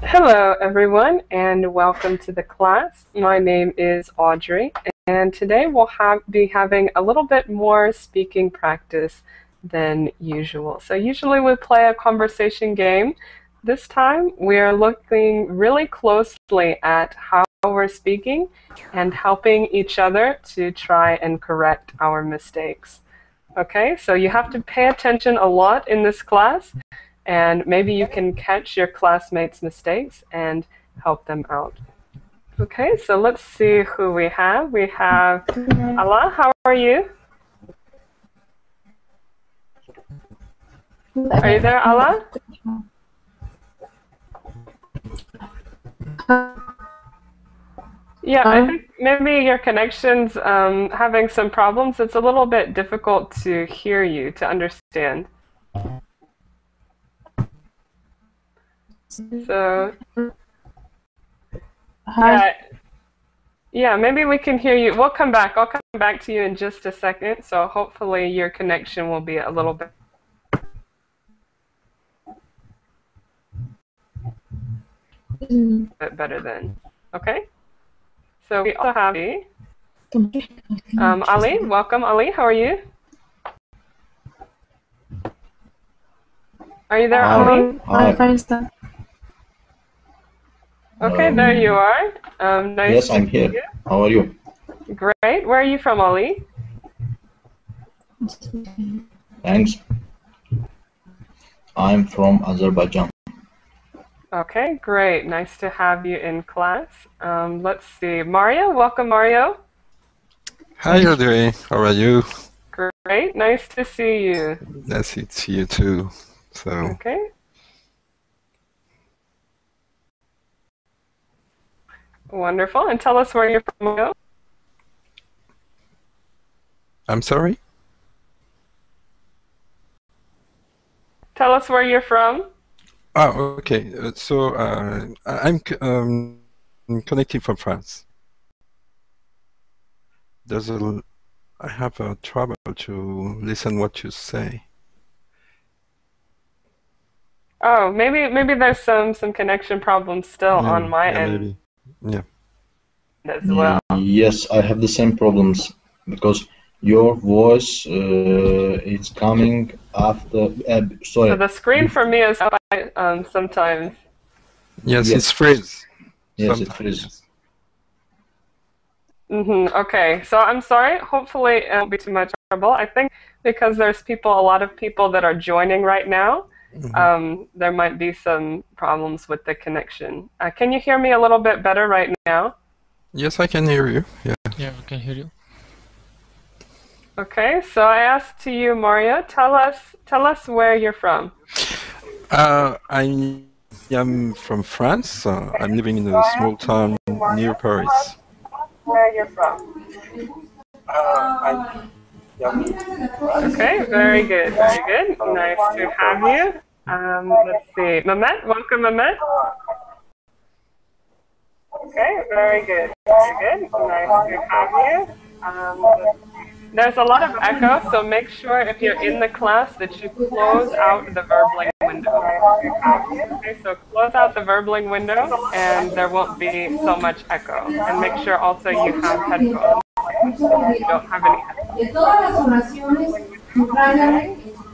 Hello everyone and welcome to the class. My name is Audrey and today we'll be having a little bit more speaking practice than usual. So usually we play a conversation game. This time we're looking really closely at how we're speaking and helping each other to try and correct our mistakes. Okay, so you have to pay attention a lot in this class. And maybe you can catch your classmates' mistakes and help them out. Okay, so let's see who we have. We have Allah, how are you? Are you there, Allah? Yeah, I think maybe your connection's having some problems. It's a little bit difficult to hear you, to understand. So, yeah, maybe we can hear you. We'll come back. I'll come back to you in just a second. So hopefully your connection will be a little bit better then. Okay? So we also have Ali. Welcome, Ali. How are you? Are you there, Ali? Hi, Fine. Okay, there you are. Nice yes, to I'm here. You. How are you? Great. Where are you from, Ali? Thanks. I'm from Azerbaijan. Okay, great. Nice to have you in class. Let's see. Mario, welcome, Mario. Hi, Audrey. How are you? Great. Nice to see you. Nice to see you too. So. Okay. Wonderful. And tell us where you're from, Mario. I'm sorry? Tell us where you're from. Oh, okay. So I'm connecting from France. I have a trouble to listen what you say. Oh, maybe there's some connection problems still on my end. Maybe. Yeah. As well. Yes, I have the same problems because your voice is coming after. Sorry. So the screen for me is up sometimes. Yes, it's freeze. Yes, it freezes. Okay, so I'm sorry. Hopefully it won't be too much trouble. I think because there's a lot of people that are joining right now, there might be some problems with the connection. Can you hear me a little bit better right now? Yes, I can hear you. Yeah, I can hear you. Okay, so I asked to you, Mario, tell us where you're from. I am from France. I'm living in a small town near Paris. Where you're from? Okay, very good, very good. Nice to have you. Let's see, Mehmet, welcome, Mehmet. Okay, very good, very good. Nice to have you. There's a lot of echo, so make sure if you're in the class that you close out the verbling window. Okay, so close out the verbling window and there won't be so much echo. And make sure also you have headphones. You don't have any headphones.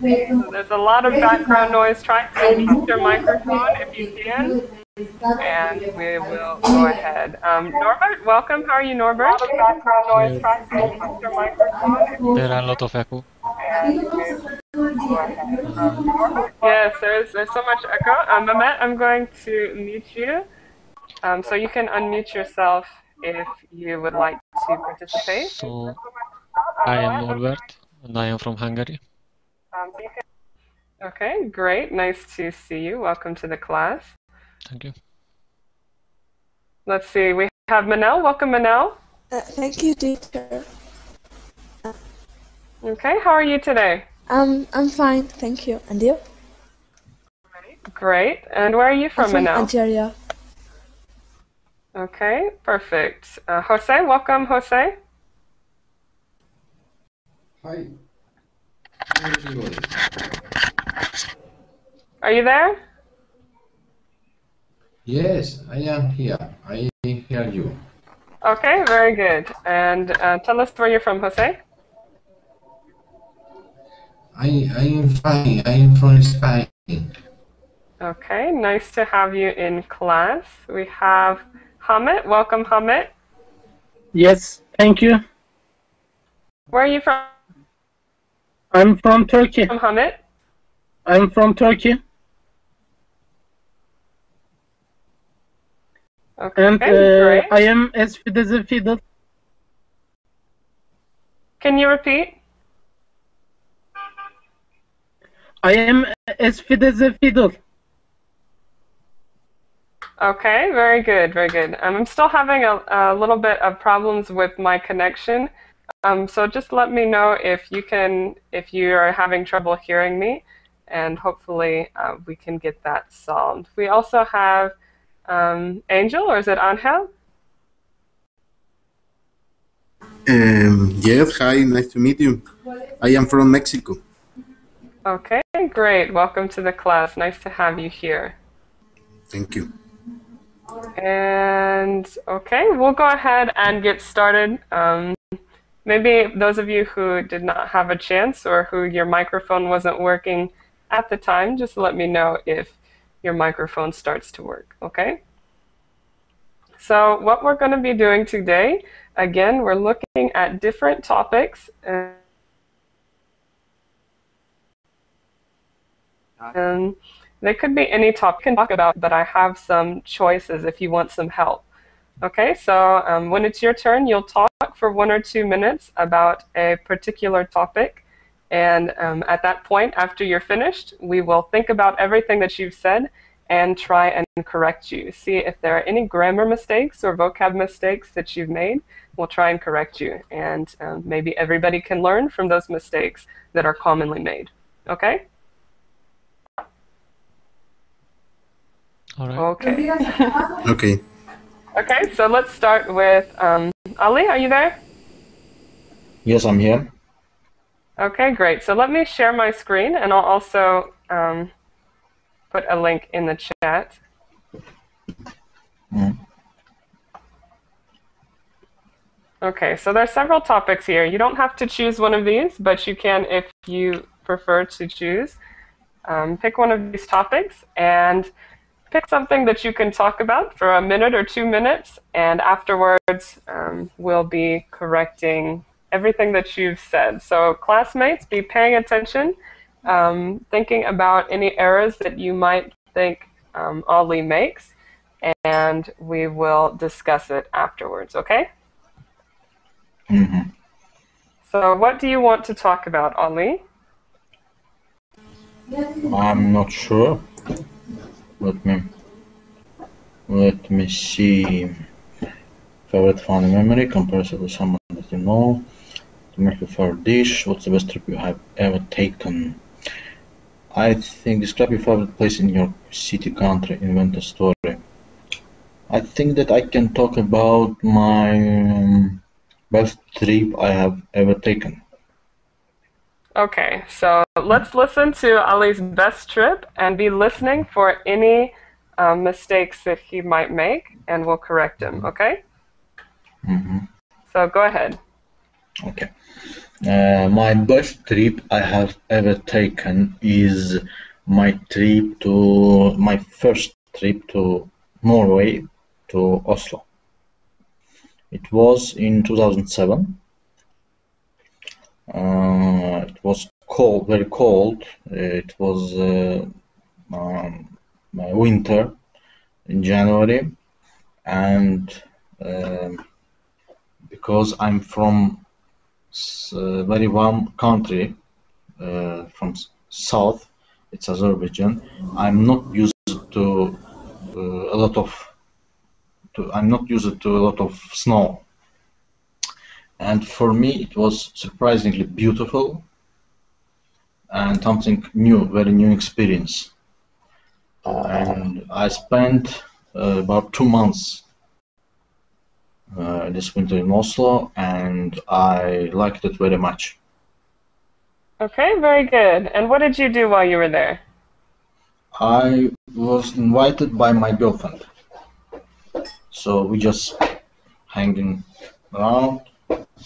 Okay, so there's a lot of background noise. Try to mute your microphone if you can. And we will go ahead. Norbert, welcome. How are you, Norbert? Background noise. Try to mute your microphone. There are a lot of echo. Yes, there's so much echo. Mehmet, I'm going to mute you. So you can unmute yourself if you would like to participate. So, I am Norbert, and I am from Hungary. Okay, great. Nice to see you. Welcome to the class. Thank you. Let's see. We have Manel. Welcome, Manel. Thank you, teacher. Okay, how are you today? I'm fine, thank you. And you? Great. And where are you from, I'm from Manel? Algeria. Okay, perfect. Jose, welcome, Jose. Hi. Hi, everybody. Are you there? Yes, I am here. I hear you. Okay, very good. And tell us where you're from, Jose. I am fine. I am from Spain. Okay, nice to have you in class. We have Hamid. Welcome, Hamid. Yes, thank you. Where are you from, I'm from Turkey. Hamid? I'm from Turkey. Okay, And great. I am as fit as a fiddle. Can you repeat? I am as fit as a fiddle. Okay, very good, very good. I'm still having a little bit of problems with my connection. So just let me know if you are having trouble hearing me, and hopefully we can get that solved. We also have Angel, or is it Angel? Yes, hi, nice to meet you. I am from Mexico. Okay, great. Welcome to the class. Nice to have you here. Thank you. And okay, we'll go ahead and get started. Maybe those of you who did not have a chance or who your microphone wasn't working at the time, just let me know if your microphone starts to work, okay? So what we're going to be doing today, again, we're looking at different topics. And they could be any topic you can talk about, but I have some choices if you want some help. Okay, so when it's your turn, you'll talk for 1 or 2 minutes about a particular topic. And at that point, after you're finished, we will think about everything that you've said and try and correct you. See if there are any grammar mistakes or vocab mistakes that you've made. We'll try and correct you. And maybe everybody can learn from those mistakes that are commonly made. Okay? All right. Okay. Okay. Okay, so let's start with Ali, are you there? Yes, I'm here. Okay, great. So let me share my screen, and I'll also put a link in the chat. Okay, so there are several topics here. You don't have to choose one of these, but you can if you prefer to choose. Pick one of these topics and pick something that you can talk about for 1 minute or 2 minutes, and afterwards we'll be correcting everything that you've said. So classmates, be paying attention, thinking about any errors that you might think Ali makes, and we will discuss it afterwards, okay? Mm-hmm. So what do you want to talk about, Ali? I'm not sure. Let me see. Favorite funny memory, comparison with someone that you know. To make your favorite dish. What's the best trip you have ever taken? I think describe your favorite place in your city, country, invent a story. I think that I can talk about my best trip I have ever taken. Okay, so let's listen to Ali's best trip and be listening for any mistakes that he might make, and we'll correct him, okay? Mm-hmm. So go ahead. Okay. My best trip I have ever taken is my first trip to Norway, to Oslo. It was in 2007. It was cold, very cold. It was winter in January, and because I'm from a very warm country, from south, it's Azerbaijan. I'm not used to a lot of. I'm not used to a lot of snow, and for me it was surprisingly beautiful and something new, very new experience. And I spent about 2 months this winter in Oslo, and I liked it very much. Okay, very good. And what did you do while you were there? I was invited by my girlfriend, so we just hanging around.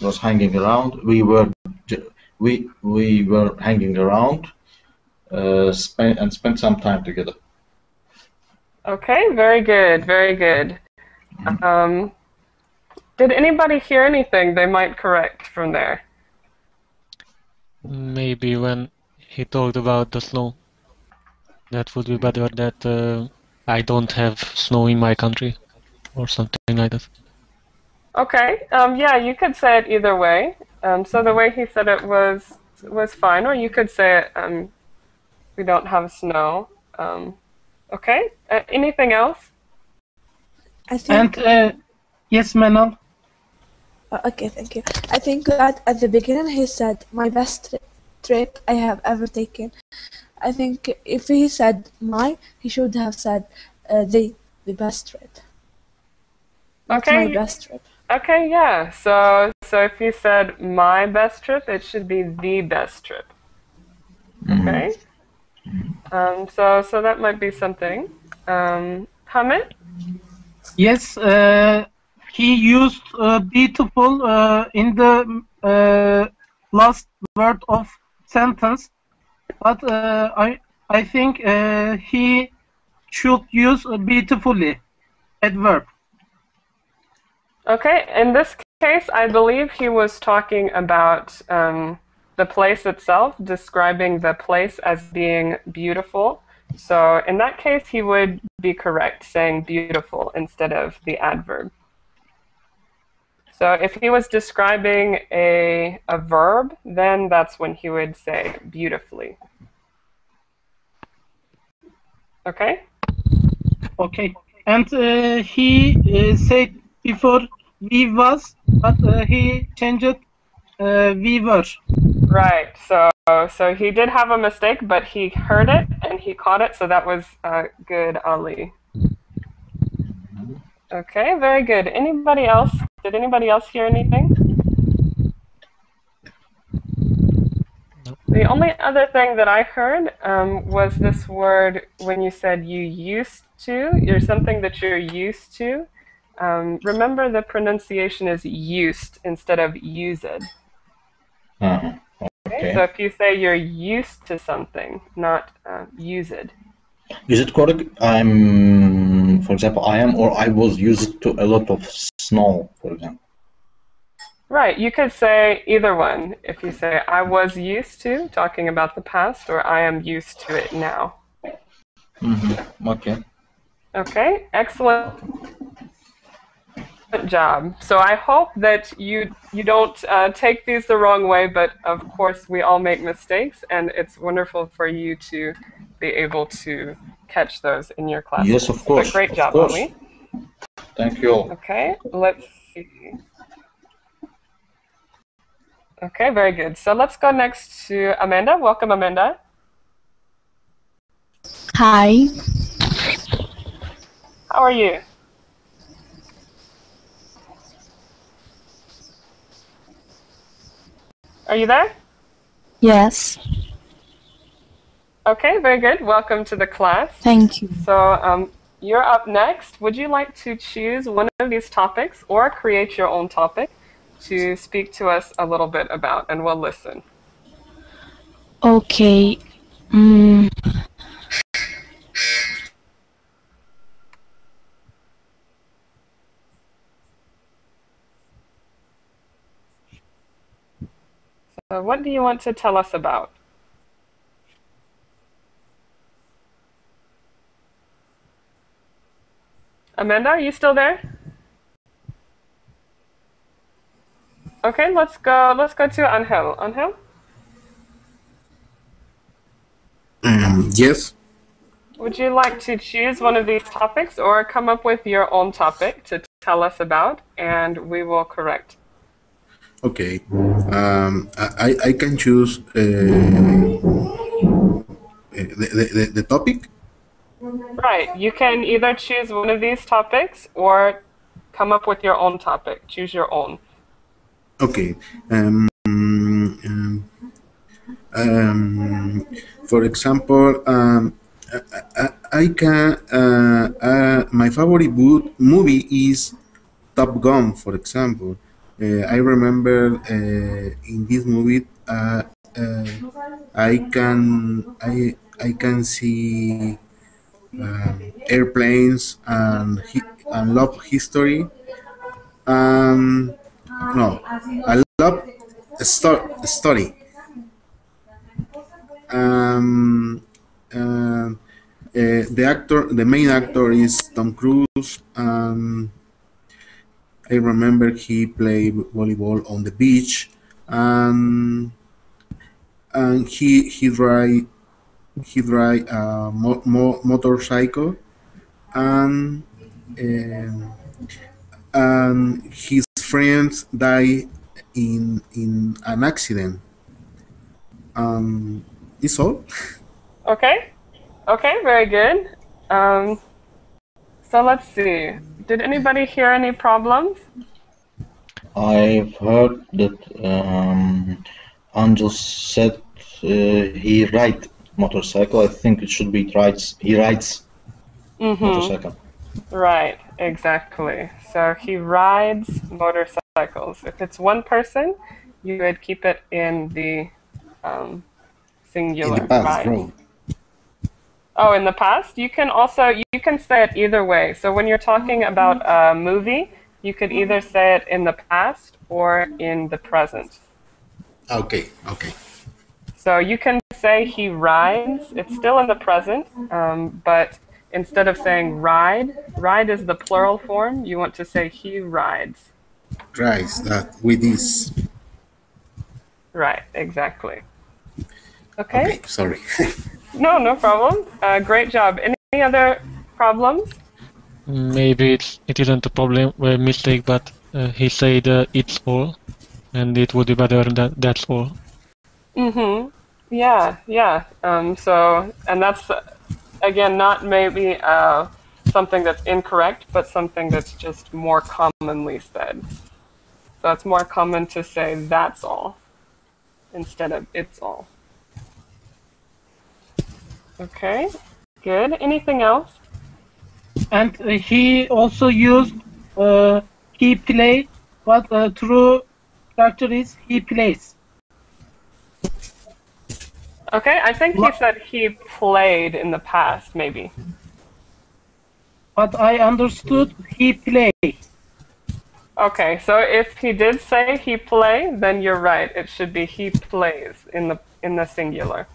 Was hanging around. We were hanging around, spent some time together. Okay, very good, very good. Did anybody hear anything they might correct from there? Maybe when he talked about the snow. That would be better that I don't have snow in my country or something like that. Okay, yeah, you could say it either way. So the way he said it was fine, or you could say it, we don't have snow. Okay, anything else? I think. And yes, Manal. Okay, thank you. I think that at the beginning he said my best trip I have ever taken. I think if he said my, he should have said the best trip. Not Okay. my best trip. Okay, yeah. So if you said my best trip, it should be the best trip. Okay. So that might be something. Hamid? Yes, he used beautiful in the last word of sentence, but I think he should use beautifully adverb. Okay, in this case, I believe he was talking about the place itself, describing the place as being beautiful. So in that case, he would be correct, saying beautiful instead of the adverb. So if he was describing a verb, then that's when he would say beautifully. Okay? Okay, and he said before we was, but he changed we were. Right. So he did have a mistake, but he heard it and he caught it, so that was good, Ali. Okay, very good. Anybody else? Did anybody else hear anything? No. The only other thing that I heard was this word when you said you used to, or something that you're used to. Remember the pronunciation is used instead of used. Okay. So if you say you're used to something, not used. Is it correct? For example, I am or I was used to a lot of snow, for example. Right, you could say either one. If you say I was used to, talking about the past, or I am used to it now. Okay. Okay, excellent job. So I hope that you don't take these the wrong way, but of course we all make mistakes, and it's wonderful for you to be able to catch those in your class. Yes, of course. But great job, of course. Ali. Thank you. Okay, let's see. Okay, very good. So let's go next to Amanda. Welcome, Amanda. Hi. How are you? Are you there? Yes. Okay, very good. Welcome to the class. Thank you. So you're up next. Would you like to choose one of these topics or create your own topic to speak to us a little bit about, and we'll listen. Okay. So what do you want to tell us about? Amanda, are you still there? Okay, let's go to Angel. Angel? Yes. Would you like to choose one of these topics or come up with your own topic to tell us about, and we will correct? Okay. I can choose the topic. Right. You can either choose one of these topics or come up with your own topic. Choose your own. Okay. For example, I can. My favorite movie is Top Gun, for example. I remember in this movie, I can see airplanes and love history. No, I love story. Um, the main actor is Tom Cruise. I remember he played volleyball on the beach, and he drive a motorcycle, and um, and his friends die in an accident. Is all. Okay. Okay, very good. So let's see. Did anybody hear any problems? I've heard that Angel said he ride motorcycle. I think it should be rides. He rides motorcycle. Right, exactly. So he rides motorcycles. If it's one person, you would keep it in the singular. In the past, ride. bro. Oh, in the past? You can say it either way. So when you're talking about a movie, you could either say it in the past or in the present. Okay, okay. So you can say he rides. It's still in the present, but instead of saying ride is the plural form. You want to say he rides. Rides that with this. Right, exactly. Okay. Sorry. No problem. Great job. Any other problems? Maybe it isn't a problem, mistake, but he said it's all, and it would be better than that's all. Yeah. And that's again not maybe something that's incorrect, but something that's just more commonly said. So it's more common to say that's all instead of it's all. Okay, good. Anything else? And he also used he play, but true structure is he plays. Okay, I think he said he played in the past, maybe. But I understood he play. Okay, so if he did say he play, then you're right. It should be he plays in the singular.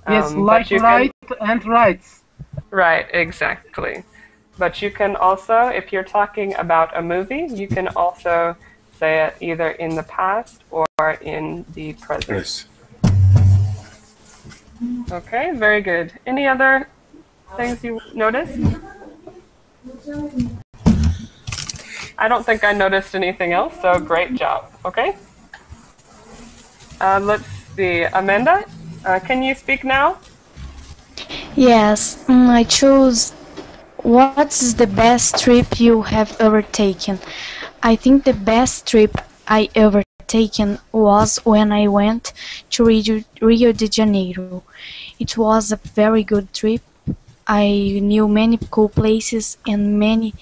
Yes, like write and writes. Right, exactly. But you can also, if you're talking about a movie, you can also say it either in the past or in the present. Yes. Okay, very good. Any other things you noticed? I don't think I noticed anything else, so great job. Okay? Let's see. Amanda, can you speak now? Yes, I chose what's the best trip you have ever taken? I think the best trip I ever taken was when I went to Rio de Janeiro. It was a very good trip. I knew many cool places and many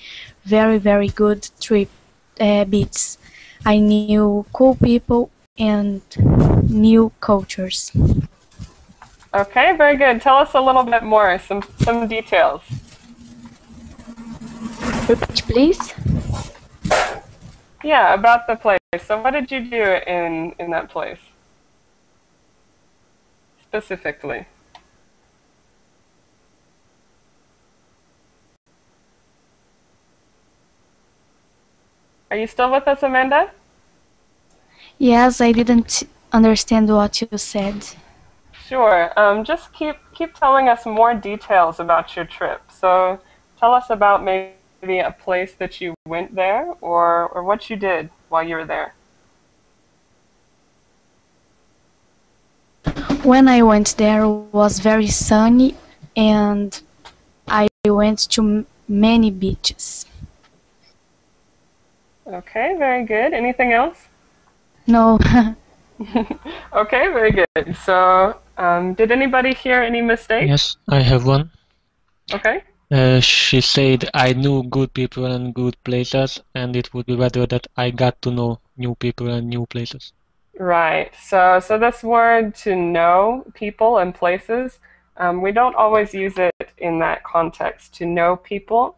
very, very good beats. I knew cool people and new cultures. Okay, very good. Tell us a little bit more, some details. Repeat, please. Yeah, about the place. So what did you do in that place? Specifically. Are you still with us, Amanda? Yes, I didn't understand what you said. Sure. Just keep telling us more details about your trip. So tell us about maybe a place that you went there or what you did while you were there. When I went there, it was very sunny and I went to many beaches. Okay, very good. Anything else? No. Okay, very good. So, did anybody hear any mistakes? Yes, I have one. Okay. She said I knew good people and good places, and it would be better that I got to know new people and new places. Right. So this word to know people and places, we don't always use it in that context. To know people,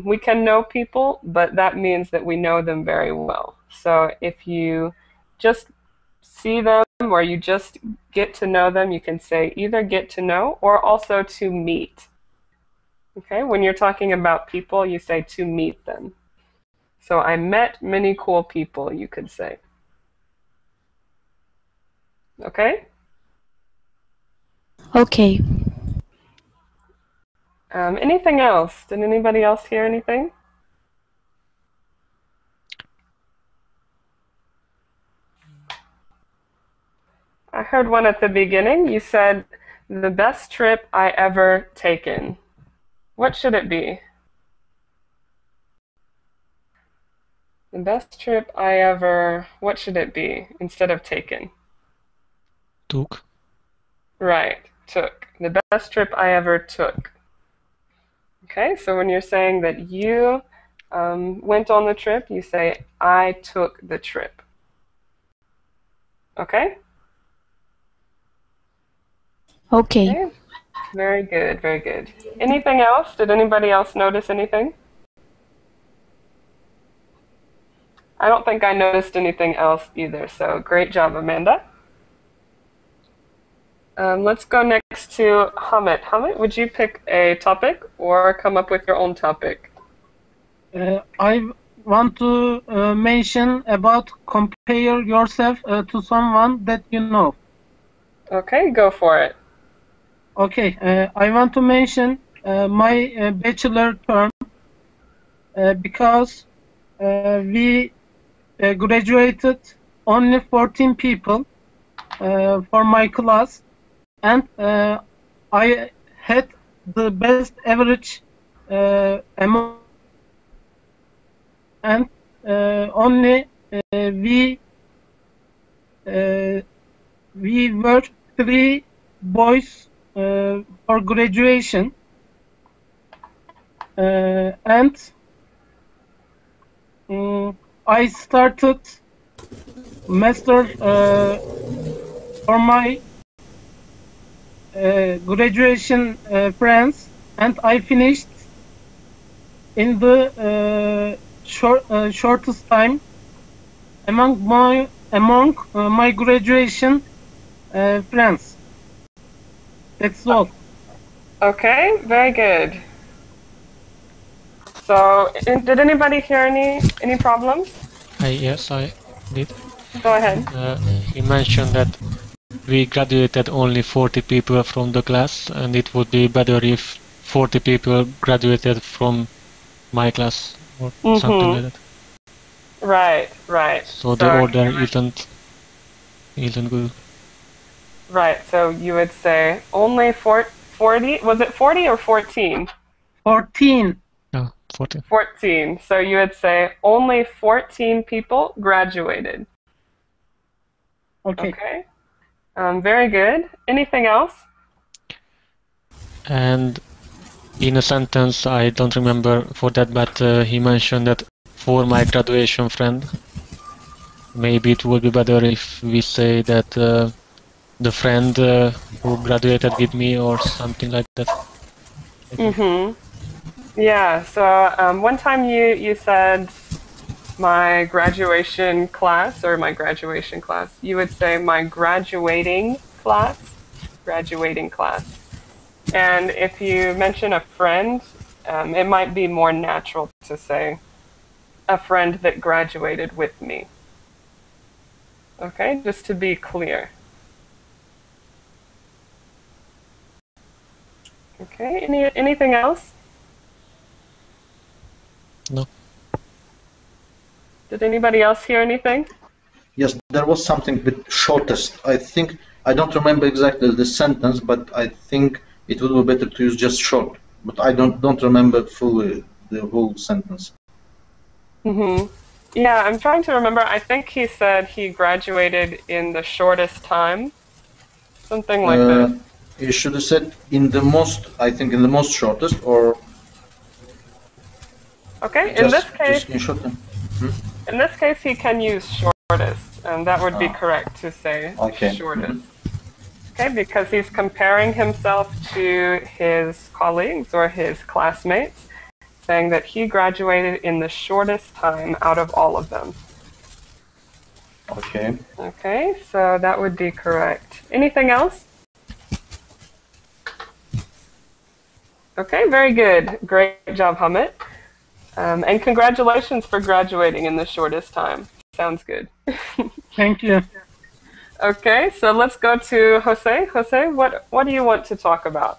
we can know people, but that means that we know them very well. So if you just see them or you just get to know them, you can say either get to know or also to meet. Okay, when you're talking about people, you say to meet them. So I met many cool people, you could say. Okay? Okay. Anything else? Did anybody else hear anything? I heard one at the beginning. You said, the best trip I ever taken. What should it be? The best trip I ever, what should it be instead of taken? Took. Right, took. The best trip I ever took. Okay, so when you're saying that you went on the trip, you say, I took the trip. Okay? Okay. Okay. Very good, very good. Anything else? Did anybody else notice anything? I don't think I noticed anything else either, so great job, Amanda. Let's go next to Hamid. Hamid, would you pick a topic or come up with your own topic? I want to mention about compare yourself to someone that you know. Okay, go for it. Okay, I want to mention my bachelor term because we graduated only 14 people for my class, and I had the best average among, and only we were 3 boys for graduation, and I started master for my graduation friends, and I finished in the shortest time among my graduation friends. That's all. Okay, very good. So, did anybody hear any problems? Yes, I did. Go ahead. He mentioned that we graduated only 40 people from the class, and it would be better if 40 people graduated from my class or something like that. Right, right. So the order isn't good. Right, so you would say only 40, was it 40 or 14? 14. No, 14. 14. So you would say only 14 people graduated. Okay. Okay. Very good. Anything else? And in a sentence, I don't remember for that, but he mentioned that for my graduation friend, maybe it would be better if we say that the friend who graduated with me or something like that. Yeah, so one time you said my graduation class or my graduation class. You would say my graduating class. Graduating class. And if you mention a friend, it might be more natural to say a friend that graduated with me. Okay, just to be clear. Okay, anything else? No. Did anybody else hear anything? Yes, there was something bit shortest. I think, I don't remember exactly the sentence, but I think it would be better to use just short. But I don't remember fully the whole sentence. Yeah, I'm trying to remember. I think he said he graduated in the shortest time. Something like this. You should have said in the most, I think in the most shortest, or Okay, just in short time. in this case, he can use shortest, and that would be correct to say Okay. shortest. Okay, because he's comparing himself to his colleagues or his classmates, saying that he graduated in the shortest time out of all of them. Okay. Okay, so that would be correct. Anything else? Okay, very good. Great job, Hamid. And congratulations for graduating in the shortest time. Sounds good. Thank you. Okay, so let's go to Jose. Jose, what do you want to talk about?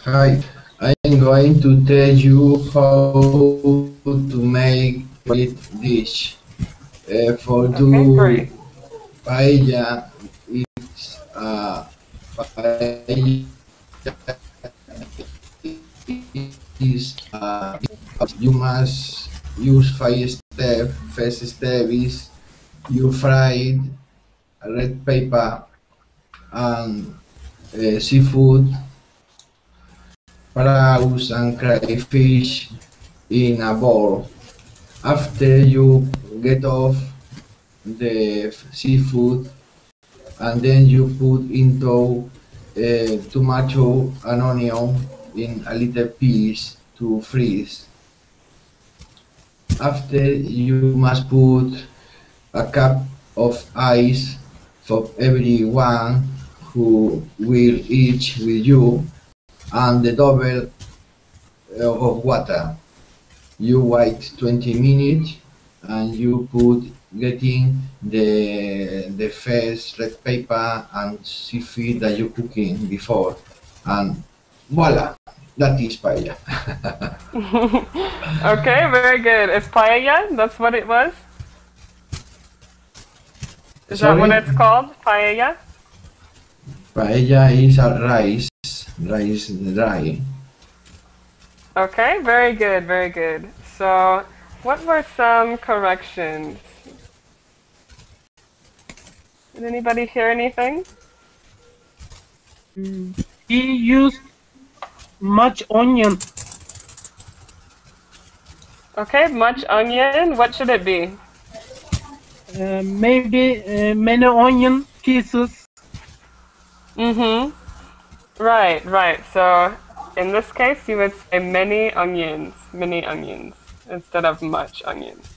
Hi, I'm going to tell you how to make it dish. For do paella, it's paella is you must use 5 steps. First step is you fried red pepper and seafood, prawns and crayfish in a bowl. After you get off the seafood, and then you put into tomato and onion in a little piece to freeze. After you must put a cup of ice for everyone who will eat with you, and the double of water. You wait 20 minutes and you put getting the first red pepper and seafood that you cooking before, and voila, that is paella. Okay, very good. Is paella? That's what it was? Is that what it's called? Paella? Paella is a rice dry. Okay, very good, very good. So, what were some corrections? Did anybody hear anything? He used much onion. Okay, much onion. What should it be? Maybe many onion pieces. Mm-hmm. Right, right. So, in this case, you would say many onions, instead of much onions.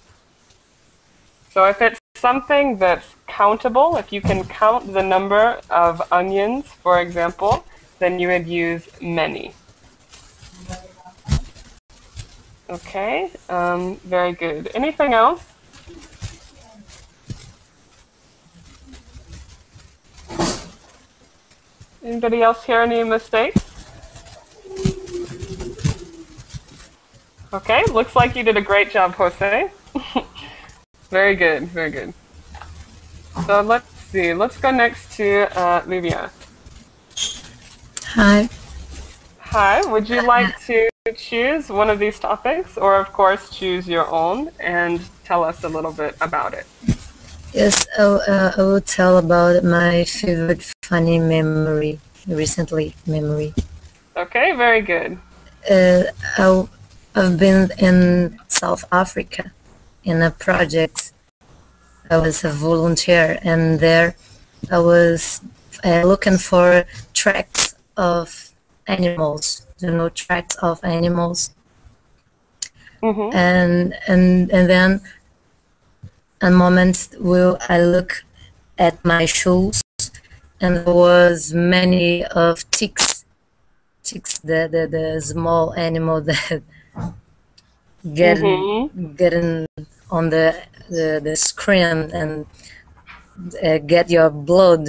So if it's something that's countable, if you can count the number of onions, for example, then you would use many. Okay, very good. Anything else? Anybody else hear any mistakes? Okay, looks like you did a great job, Jose. Very good, very good. So let's see, let's go next to Livia. Hi. Hi, would you like to choose one of these topics, or of course choose your own and tell us a little bit about it? Yes, I will tell about my favorite funny memory, recently memory. Okay, very good. I've been in South Africa in a project. I was a volunteer, and there I was looking for tracks of animals, tracks of animals. Mm-hmm. And then a moment will I look at my shoes, and there was many of ticks, the small animal that getting on the screen and get your blood,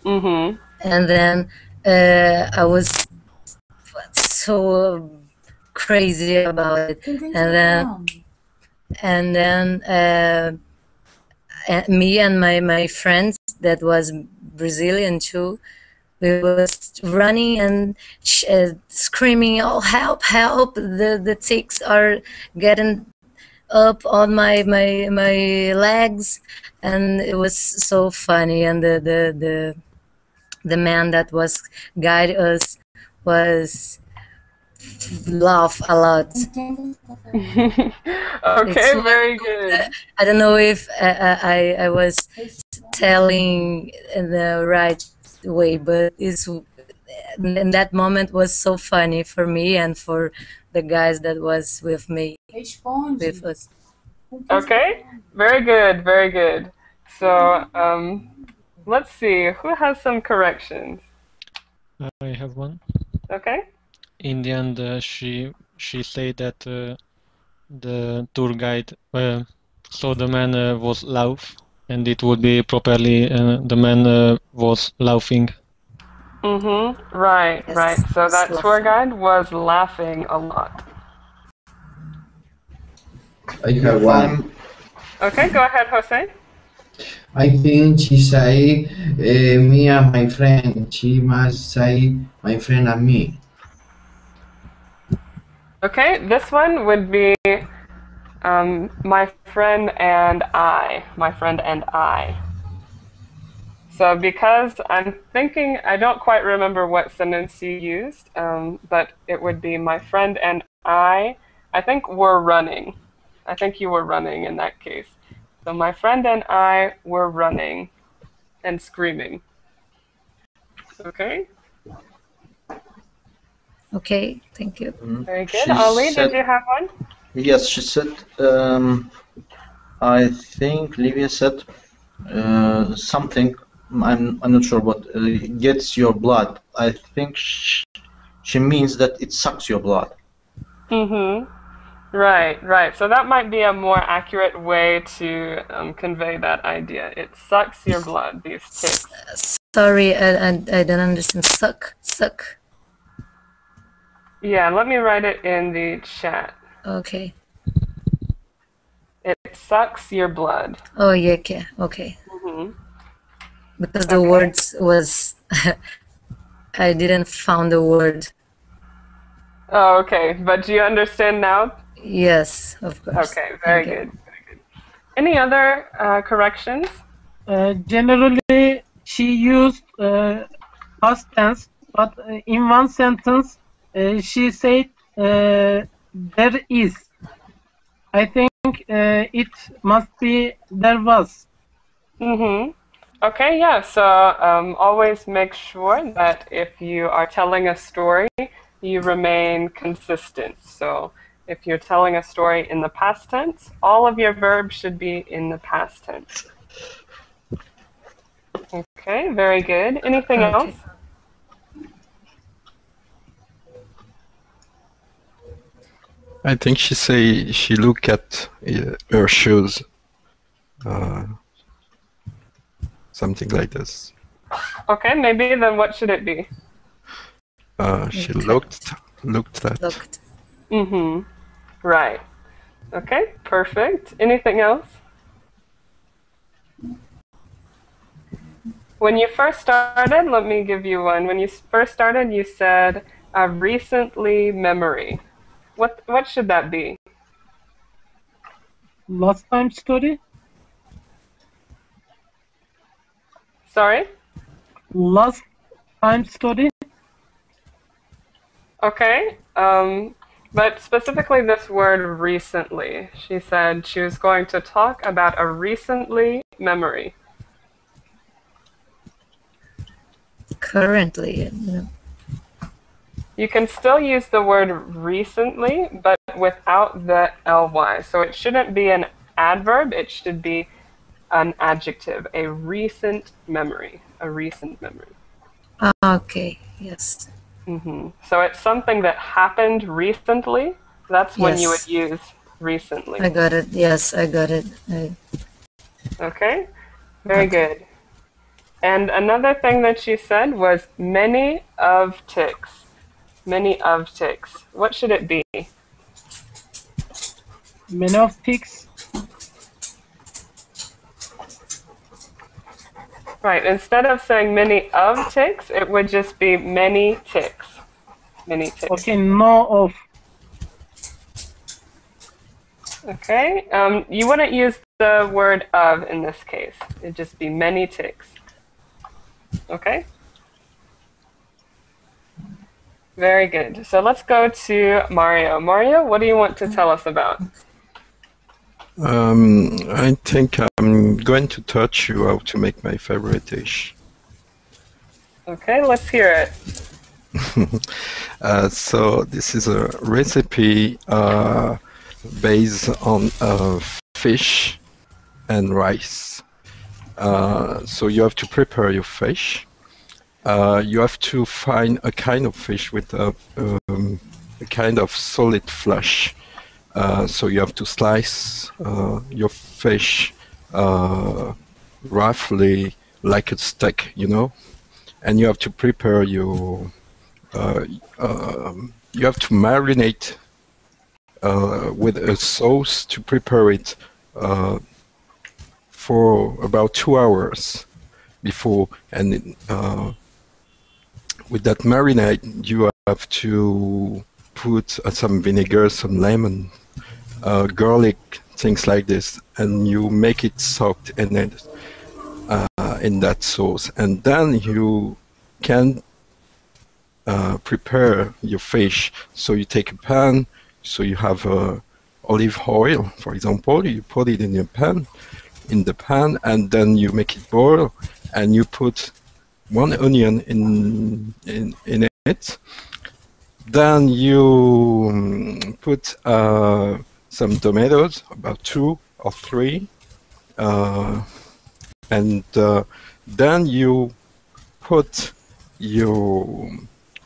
Mm-hmm. And then I was so crazy about it, and then me and my friends that was Brazilian too, we was running and screaming, "Oh, help, help, the ticks are getting up on my legs, and it was so funny. And the man that was guide us was laugh a lot. Okay, very good. I don't know if I was telling in the right way, but in that moment was so funny for me and for the guys that was with me, with us. Okay, very good, very good. So, let's see, who has some corrections? I have one. Okay. In the end, she said that the tour guide so the man was laugh, and it would be properly the man was laughing. Mm-hmm. Right, Yes, right. So was that tour laughing. guide was laughing a lot. I have one. Okay, go ahead, Jose. I think she say me and my friend. She must say my friend and me. Okay, this one would be my friend and I. My friend and I. So because I'm thinking, I don't quite remember what sentence you used, but it would be my friend and I think we're running. I think you were running in that case. So my friend and I were running and screaming. Okay? Okay, thank you. Very good. She Ali, did said, you have one? yes, she said, I think Livia said something, I'm not sure what, gets your blood. I think she means that it sucks your blood. Mm-hmm. Right, right. So that might be a more accurate way to convey that idea. It sucks your blood, these ticks. Sorry, I don't understand. Suck. Yeah, let me write it in the chat. Okay. It sucks your blood. Oh, yeah, okay. Mm-hmm. Because the words was, I didn't found the word. Oh, okay. But do you understand now? Yes, of course. Okay, very good. Very good. Any other corrections? Generally, she used past tense, but in one sentence, she said there is. I think it must be there was. Mm-hmm. Okay, yeah. So always make sure that if you are telling a story, you remain consistent. So if you're telling a story in the past tense, all of your verbs should be in the past tense. Okay, very good. Anything else? I think she look at her shoes, something like this. Okay, maybe then what should it be? She looked at. Mm-hmm. Right. Okay, perfect. Anything else? When you first started, let me give you one. When you first started, you said a recently memory. What should that be? Last time story? Sorry? Last time story? Okay. But specifically this word recently. She said she was going to talk about a recently memory. Currently, no. You can still use the word recently, but without the ly. So it shouldn't be an adverb, it should be an adjective, a recent memory, a recent memory. Okay, yes. Mm-hmm. So it's something that happened recently. That's when you would use recently. I got it. Yes, I got it. Okay, very good. And another thing that she said was many of ticks. Many of ticks. What should it be? Many of ticks. Right, instead of saying many of ticks, it would just be many ticks. Many ticks. Okay, no of. Okay, you wouldn't use the word of in this case. It'd just be many ticks. Okay? Very good. So let's go to Mario. Mario, what do you want to tell us about? I think I'm going to teach you how to make my favorite dish. Okay, let's hear it. So this is a recipe based on fish and rice. So you have to prepare your fish. You have to find a kind of fish with a kind of solid flesh. So you have to slice your fish roughly like a steak, you know, and you have to prepare your. You have to marinate with a sauce to prepare it for about 2 hours before, and with that marinade you have to put some vinegar, some lemon, garlic, things like this, and you make it soaked in it, in that sauce, and then you can prepare your fish. So you take a pan, so you have olive oil, for example, you put it in the pan, and then you make it boil, and you put 1 onion in it. Then you put some tomatoes, about 2 or 3, and then you put your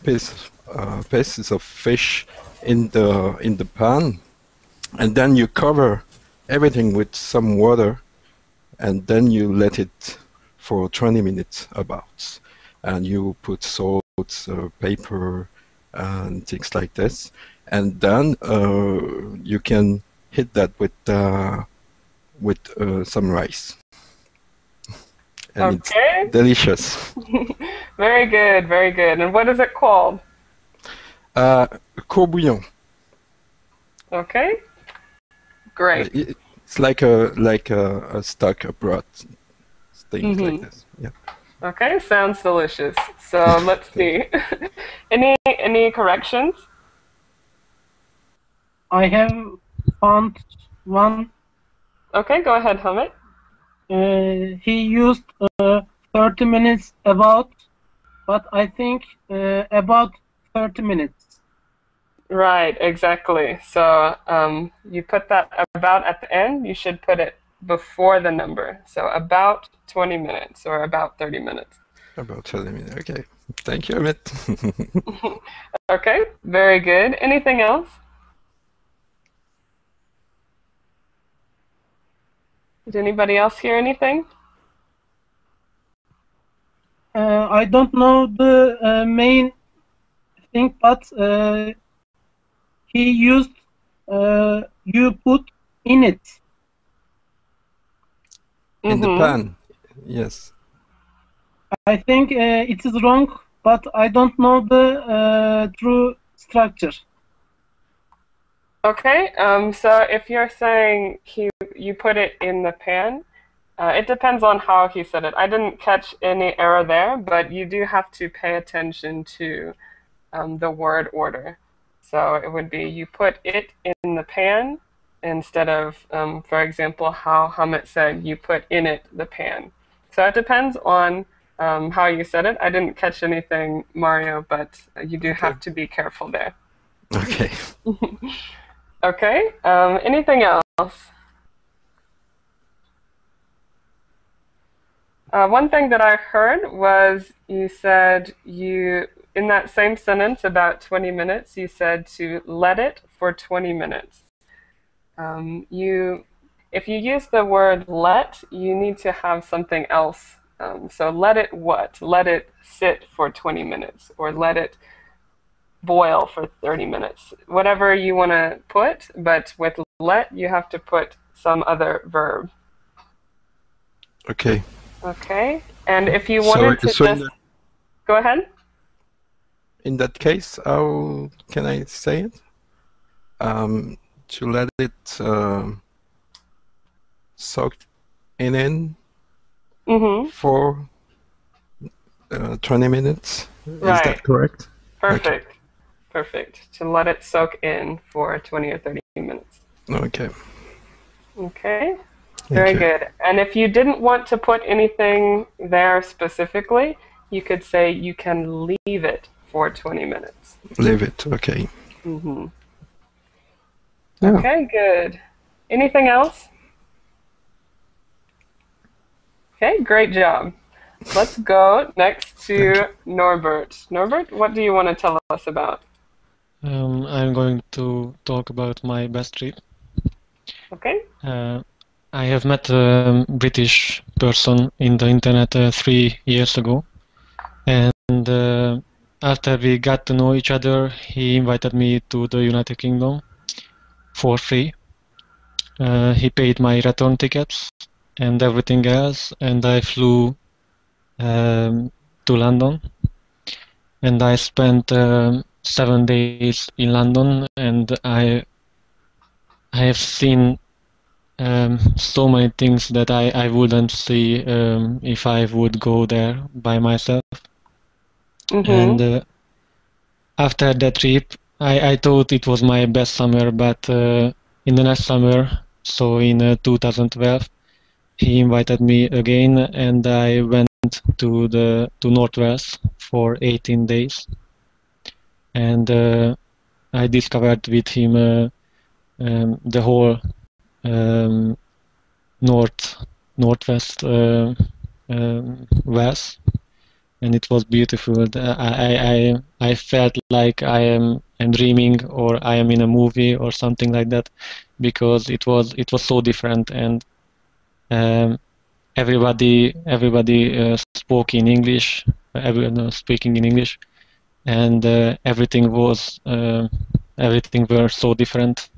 pieces of fish in the pan, and then you cover everything with some water, and then you let it for 20 minutes about, and you put salt, pepper, and things like this, and then you can hit that with some rice, and Okay. it's delicious. Very good, very good. And what is it called? Courbouillon. Okay. Great. It's like a stock, a broth, things like this. Yeah. Okay, sounds delicious. So let's see. Any corrections? I have found one. Okay, go ahead, Hamid. He used 30 minutes about, but I think about 30 minutes. Right, exactly. So you put that about at the end. You should put it before the number. So about 20 minutes or about 30 minutes. About 30 minutes. Okay. Thank you, Amit. Okay, very good. Anything else? Did anybody else hear anything? I don't know the main thing, but he used you put in it. In the pan, yes. I think it is wrong, but I don't know the true structure. Okay, so if you're saying you put it in the pan, it depends on how he said it. I didn't catch any error there, but you do have to pay attention to the word order. So it would be you put it in the pan instead of, for example, how Hamid said you put in it the pan. So it depends on how you said it. I didn't catch anything, Mario, but you do have to be careful there. Okay. Okay, anything else? One thing that I heard was you said in that same sentence about 20 minutes, you said to let it for 20 minutes. If you use the word let, you need to have something else. So let it what? Let it sit for 20 minutes, or let it boil for 30 minutes. Whatever you want to put, but with let, you have to put some other verb. Okay. Okay, and if you wanted to just... Go ahead. In that case, how can I say it? to let it soak in for 20 minutes. Is that correct? Perfect. Okay. Perfect. To let it soak in for 20 or 30 minutes. Okay. Okay. Very good. And if you didn't want to put anything there specifically, you could say you can leave it for 20 minutes. Leave it. Okay. Mm-hmm. Yeah. Okay, good. Anything else? Okay, great job. Let's go next to Norbert. Norbert, what do you want to tell us about? I'm going to talk about my best trip. Okay. I have met a British person in the internet 3 years ago, and after we got to know each other, he invited me to the United Kingdom for free. He paid my return tickets and everything else, and I flew to London, and I spent 7 days in London, and I have seen so many things that I wouldn't see if I would go there by myself. And after that trip, I thought it was my best summer, but in the next summer, so in 2012, he invited me again, and I went to Northwest for 18 days, and I discovered with him the whole northwest west, and it was beautiful. I felt like I am dreaming, or I am in a movie or something like that, because it was so different, and everybody spoke in English, everyone speaking in English, and everything were so different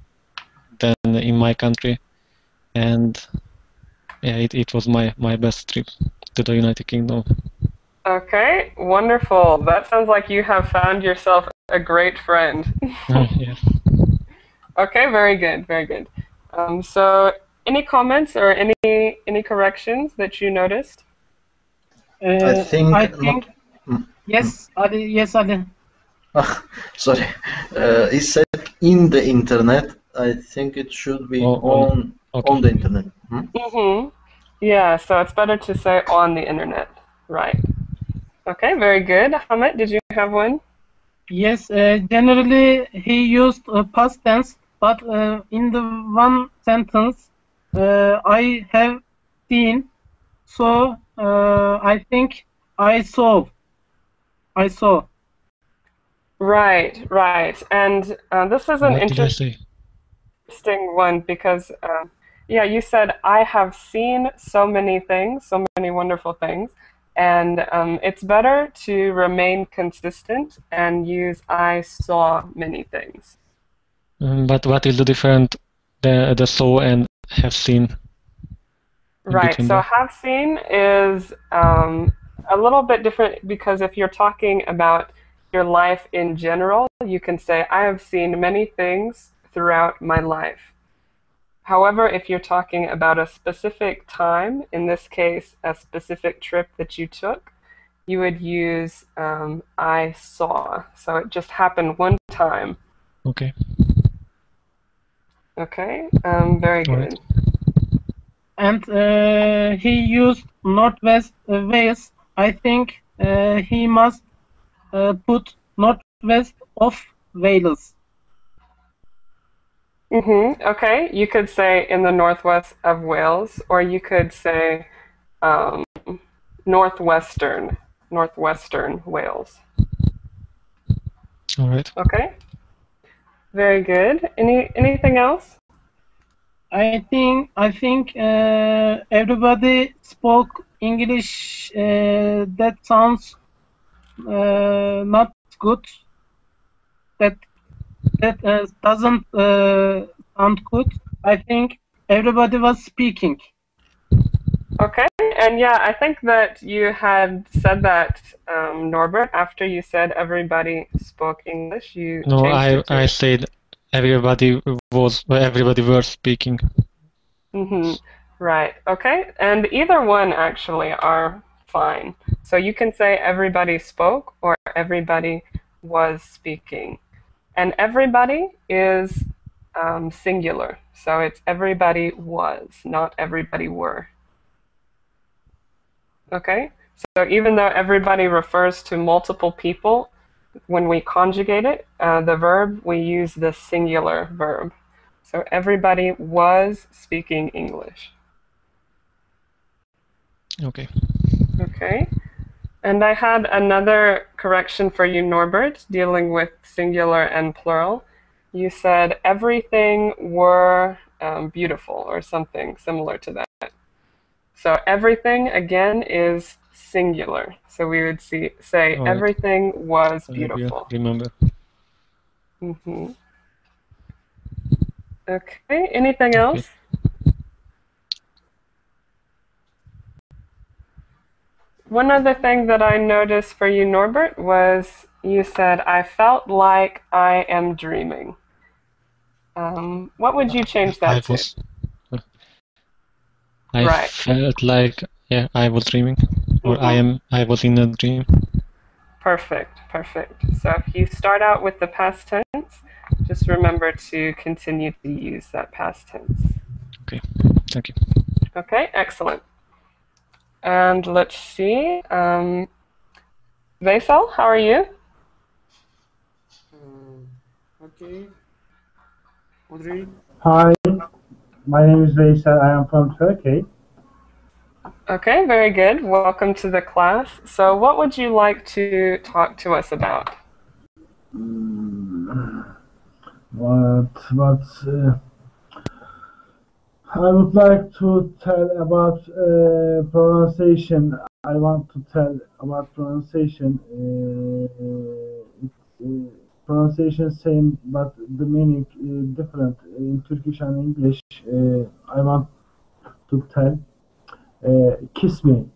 than in my country, and yeah, it was my best trip to the United Kingdom. Okay, wonderful. That sounds like you have found yourself a great friend. Yeah. Okay, very good, very good. So, any comments or any corrections that you noticed? I think yes, Adi. Yes, Adi. Sorry, he said in the internet. I think it should be on the internet. Yeah, so it's better to say on the internet, right? Okay, very good. Hamid, did you have one? Yes, generally he used past tense, but in the one sentence, I have seen, so I think I saw. Right, right. And this is an interesting one because, yeah, you said, I have seen so many things, so many wonderful things. And it's better to remain consistent and use I saw many things. But what is the difference, the saw and have seen? Right, so have seen is a little bit different because if you're talking about your life in general, you can say, I have seen many things throughout my life. However, if you're talking about a specific time, in this case, a specific trip that you took, you would use I saw. So it just happened one time. Okay. Okay, very good. Right. And he used Northwest Wales. I think he must put Northwest of Wales. Okay, you could say in the northwest of Wales, or you could say northwestern Wales. All right. Okay. Very good. Anything else? I think everybody spoke English. That sounds not good. That doesn't sound good. I think everybody was speaking. Okay, and yeah, I think that you had said that, Norbert, after you said everybody spoke English. You no, changed it to... I said everybody were speaking. Right. Okay. And either one actually are fine. So you can say everybody spoke or everybody was speaking. And everybody is singular. So it's everybody was, not everybody were. Okay? So even though everybody refers to multiple people, when we conjugate it, the verb, we use the singular verb. So everybody was speaking English. Okay. Okay. And I had another correction for you, Norbert, dealing with singular and plural. You said everything were beautiful or something similar to that. So everything, again, is singular. So we would say All right. everything was I will beautiful. remember. Okay, anything else? One other thing that I noticed for you, Norbert, was you said, I felt like I am dreaming. What would you change that to? I Right. felt like I was dreaming, or I was in a dream. Perfect, perfect. So if you start out with the past tense, just remember to continue to use that past tense. Okay, thank you. Okay, excellent. And let's see. Vaisal, how are you? Okay. Audrey? Hi, my name is Veysel. I am from Turkey. Okay, very good. Welcome to the class. So what would you like to talk to us about? I would like to tell about pronunciation. I want to tell about pronunciation. Pronunciation same, but the meaning different in Turkish and English. I want to tell. Kiss me.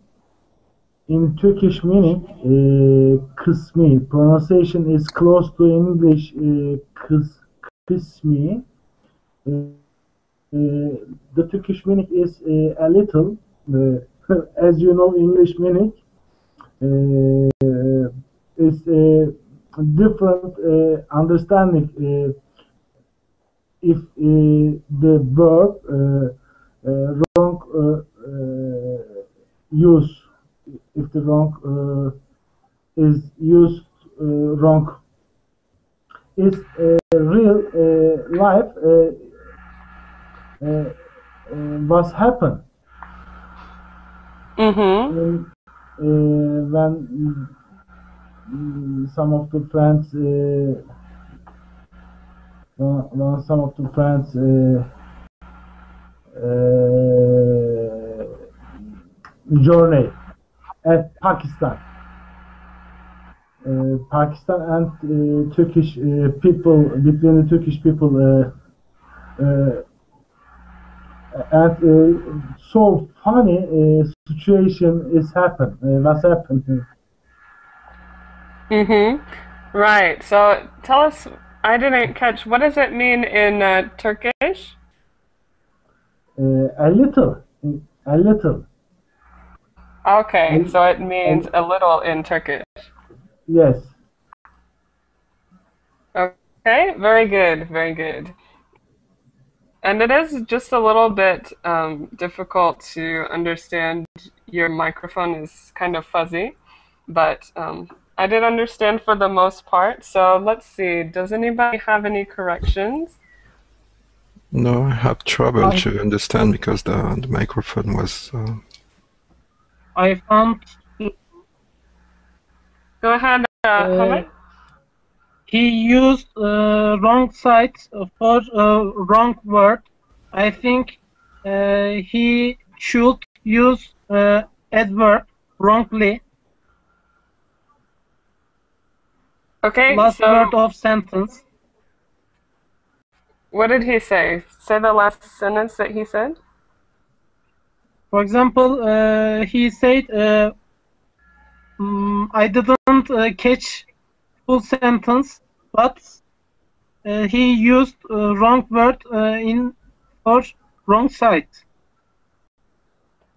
In Turkish meaning, kısmi. Pronunciation is close to English kısmi. The Turkish meaning is a little. As you know, English meaning is different understanding. If the verb wrong use, if the wrong is used wrong, is real life was happen. When some of the friends journey at Pakistan. Pakistan and Turkish people, between the Turkish people, and so funny situation is happen. What's happened? Right. So tell us. I didn't catch. What does it mean in Turkish? A little. A little. Okay, so it means a little in Turkish. Yes. Okay, very good, very good. And it is just a little bit difficult to understand. Your microphone is kind of fuzzy, but I did understand for the most part. So let's see. Does anybody have any corrections? No, I have trouble to understand because the microphone was... I found... Go ahead, Hamid. He used wrong side for wrong word. I think he should use adverb wrongly. Okay, last so word of sentence. What did he say? Say the last sentence that he said. For example, he said, I didn't catch full sentence, but he used wrong word in for wrong side.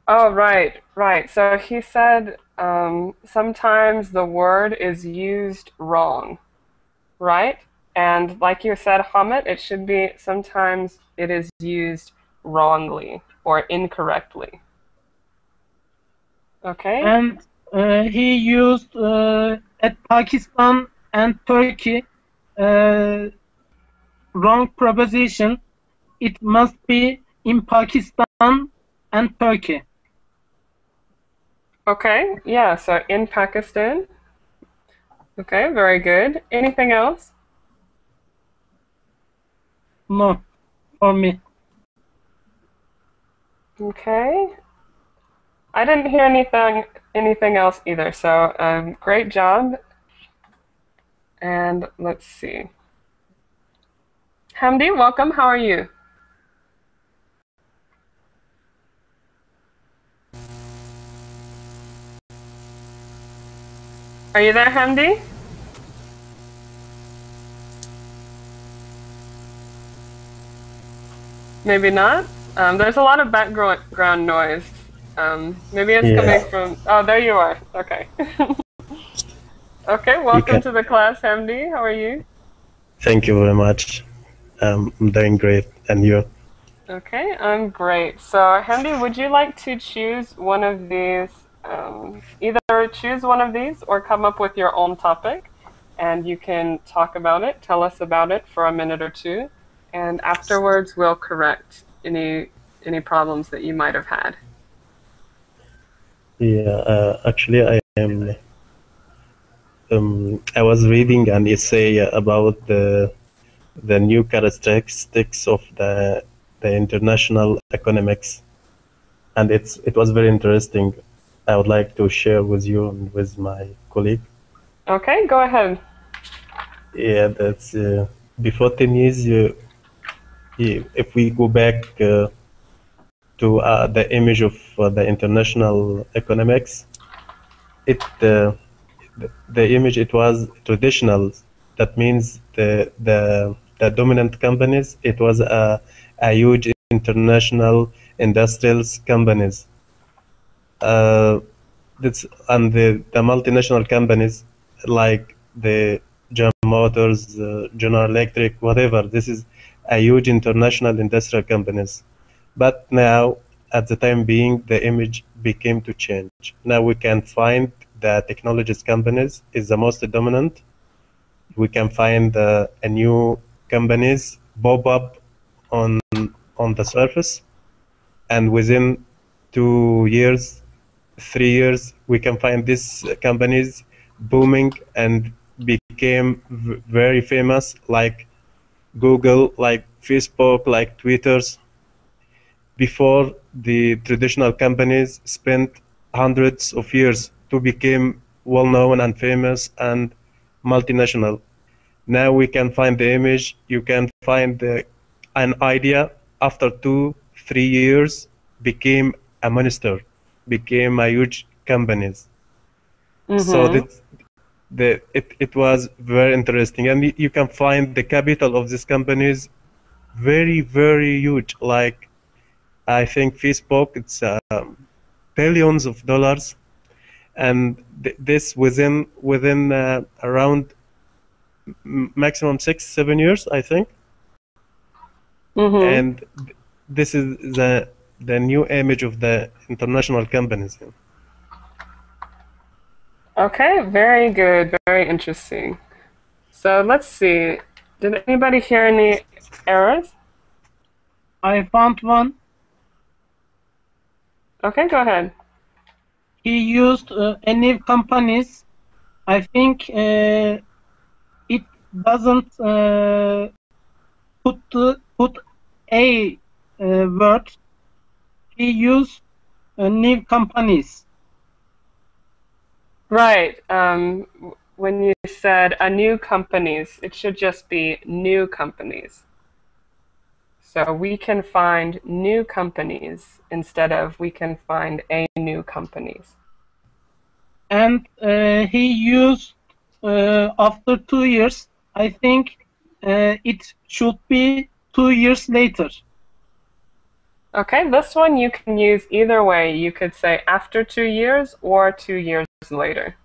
Oh, right, right. So he said sometimes the word is used wrong, right? And like you said, Hamid, it should be sometimes it is used wrongly or incorrectly. Okay? And he used at Pakistan and Turkey wrong preposition. It must be in Pakistan and Turkey. Okay, yeah, so in Pakistan. Okay, very good. Anything else? No, for me. Okay. I didn't hear anything else either, so great job. And let's see. Hamdi, welcome. How are you? Are you there, Hamdi? Maybe not. There's a lot of background noise. Maybe it's coming from. Oh, there you are. Okay. Okay, welcome to the class, Hamdi. How are you? Thank you very much. I'm doing great. And you? Okay, I'm great. So, Hamdi, would you like to choose one of these? Either choose one of these or come up with your own topic, and you can talk about it, tell us about it for a minute or two, and afterwards we'll correct any problems that you might have had. Yeah, actually, I was reading an essay about the new characteristics of the international economics, and it was very interesting. I would like to share with you and with my colleague. Okay, go ahead. Yeah, that's before 10 years. If we go back to the image of the international economics, the image, it was traditional. That means the dominant companies, it was a huge international industrial companies. And the multinational companies like the General Motors, General Electric, whatever. This is a huge international industrial companies. But now, at the time being, the image became to change. Now we can find the technologies companies is the most dominant. We can find a new companies pop up on the surface, and within 2 years, 3 years, we can find these companies booming and became very famous, like Google, like Facebook, like Twitter's. Before, the traditional companies spent hundreds of years to become well-known and famous and multinational. Now we can find the image, you can find an idea after 2-3 years became a monster, became a huge companies. So it was very interesting, and you can find the capital of these companies very, very huge. Like I think Facebook, it's billions of dollars, and this within around maximum 6-7 years, I think. And this is the new image of the international companies. Okay, very good, very interesting. So let's see. Did anybody hear any errors? I found one. Okay, go ahead. He used any companies. I think it doesn't put a word. He used new companies. Right. When you said a new companies, it should just be new companies. So we can find new companies instead of we can find a new companies. And he used after 2 years, I think it should be 2 years later. Okay, this one you can use either way. You could say after 2 years or 2 years later.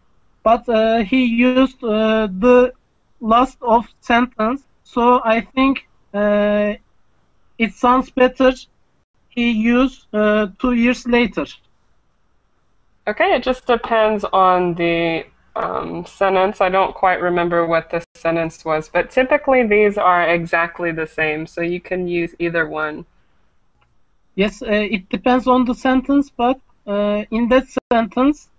But he used the last of sentence, so I think it sounds better. He used 2 years later. Okay, it just depends on the sentence. I don't quite remember what the sentence was, but typically these are exactly the same, so you can use either one. Yes, it depends on the sentence, but in that sentence,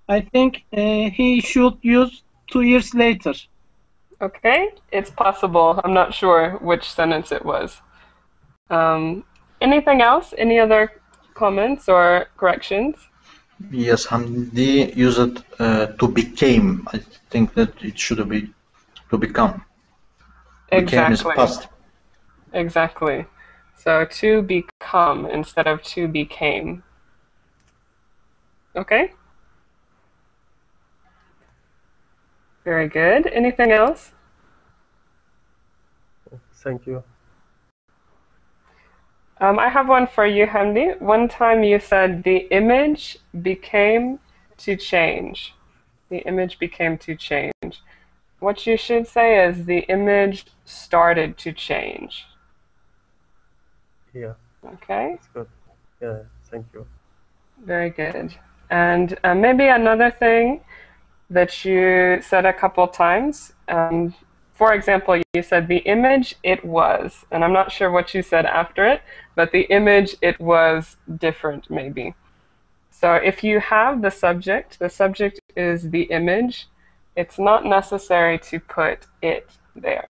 I think he should use 2 years later. Okay, it's possible. I'm not sure which sentence it was. Anything else? Any other comments or corrections? Yes, Hamdi used to became. I think that it should be to become. Became is Exactly. past. Exactly. So to become instead of to became. Okay? Very good. Anything else? Thank you. I have one for you, Hamdi. One time you said the image became to change. The image became to change. What you should say is the image started to change. Yeah. Okay? That's good. Yeah, thank you. Very good. And maybe another thing that you said a couple times. For example, you said the image it was, and I'm not sure what you said after it, but the image it was different maybe. So if you have the subject is the image, it's not necessary to put it there.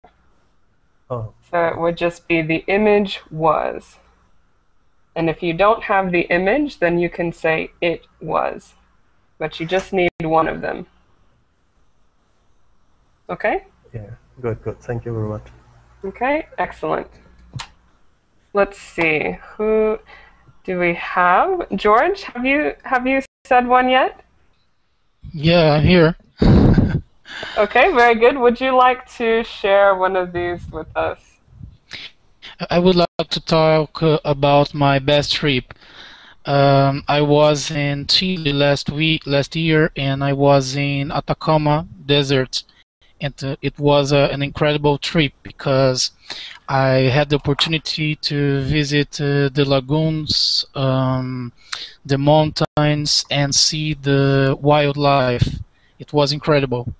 Oh. So it would just be the image was. And if you don't have the image, then you can say it was. But you just need one of them. Okay? Yeah, good, good. Thank you very much. Okay, excellent. Let's see. Who do we have? George, have you said one yet? Yeah, I'm here. Okay, very good. Would you like to share one of these with us? I would like to talk about my best trip. I was in Chile last year, and I was in Atacama Desert, and it was an incredible trip because I had the opportunity to visit the lagoons, the mountains, and see the wildlife. It was incredible.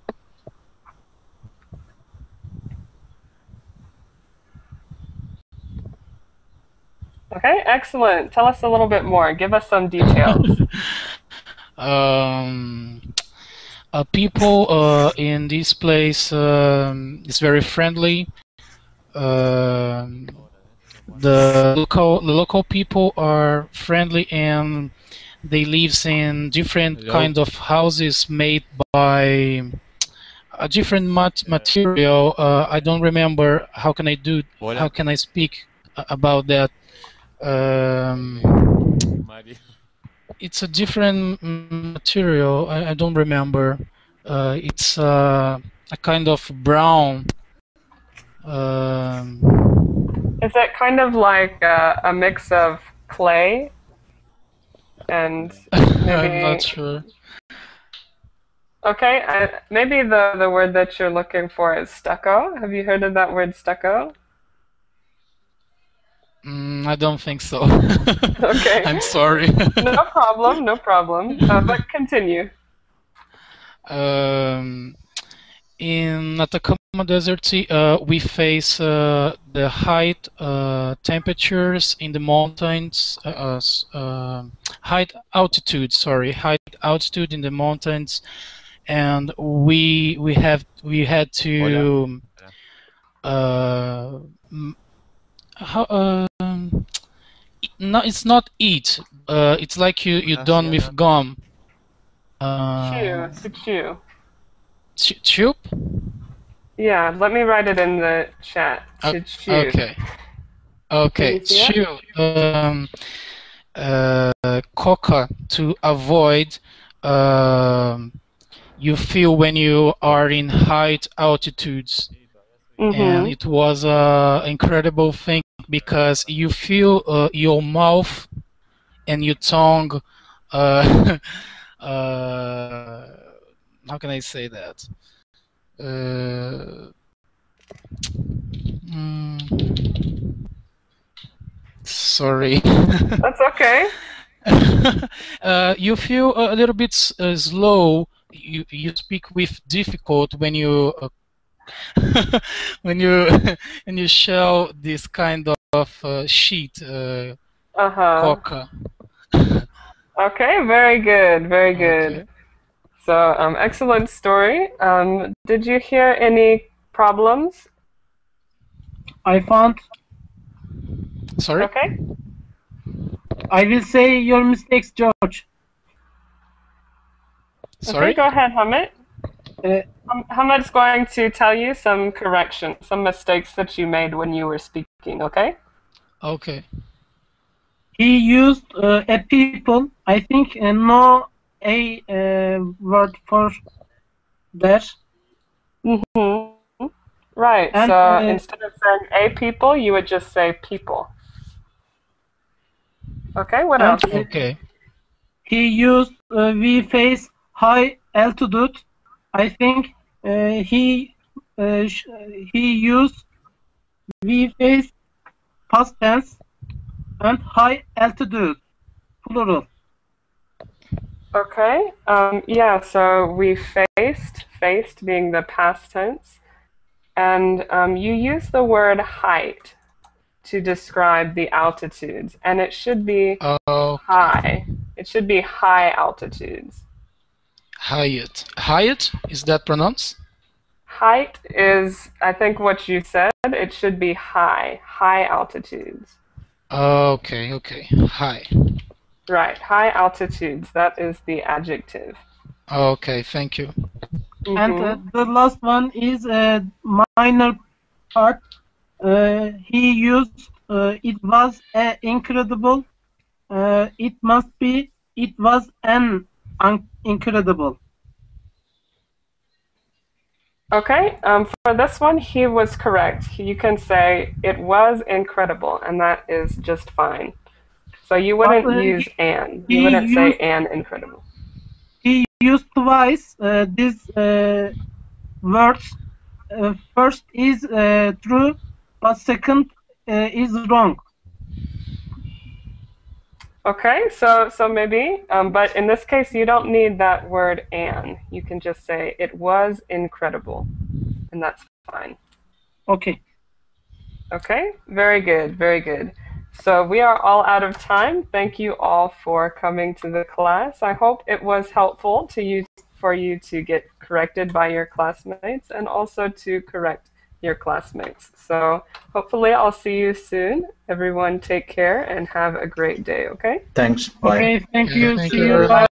Okay, excellent. Tell us a little bit more. Give us some details. People in this place is very friendly. The local people are friendly, and they live in different kind of houses made by a different material. I don't remember how can I speak about that. It's a different material. I don't remember. It's a kind of brown. Is it kind of like a mix of clay and maybe? I'm not sure. Okay, maybe the word that you're looking for is stucco. Have you heard of that word stucco? I don't think so. Okay. I'm sorry. No problem, no problem. But continue. In Atacama Desert, we face the high temperatures in the mountains, high altitude in the mountains, and we had to no, it's not eat. It's like you done with gum. Chew, to chew. Chew? Yeah, let me write it in the chat. To chew. Okay. Okay. Chew. Coca to avoid you feel when you are in high altitudes. and it was an incredible thing because you feel your mouth and your tongue. How can I say that? Sorry. That's okay. You feel a little bit slow. You speak with difficult when you when you when you show this kind of sheet coca. Okay, very good, very good. Okay. So, excellent story. Did you hear any problems? I found. Sorry? Okay. I will say your mistakes, George. Sorry? Okay, go ahead, Hamid. Hamid's going to tell you some corrections, some mistakes that you made when you were speaking, okay? Okay. He used a people. I think no a word for that. Right, And, so instead of saying a people, you would just say people. Okay, what else? Okay. He used we face high altitude. I think he used we face past tense and high altitude plural. Okay, yeah, so we faced being the past tense, and you use the word height to describe the altitudes, and it should be high. It should be high altitudes. Hyatt. Hyatt, is that pronounced? Height is, I think, what you said. It should be high altitudes. Okay, okay. High. Right, high altitudes. That is the adjective. Okay, thank you. And the last one is a minor part. He used it was incredible. It must be. It was an incredible. Okay, for this one, he was correct. You can say it was incredible, and that is just fine. So you wouldn't use an. You wouldn't say an incredible. He used twice these words. First is true, but second is wrong. Okay, so maybe, but in this case, you don't need that word "an." You can just say it was incredible, and that's fine. Okay. Okay, very good, very good. So we are all out of time. Thank you all for coming to the class. I hope it was helpful for you to get corrected by your classmates and also to correct your classmates. So hopefully I'll see you soon. Everyone take care and have a great day, okay? Thanks. Bye. Okay, thank you. Thank See you you. very Bye.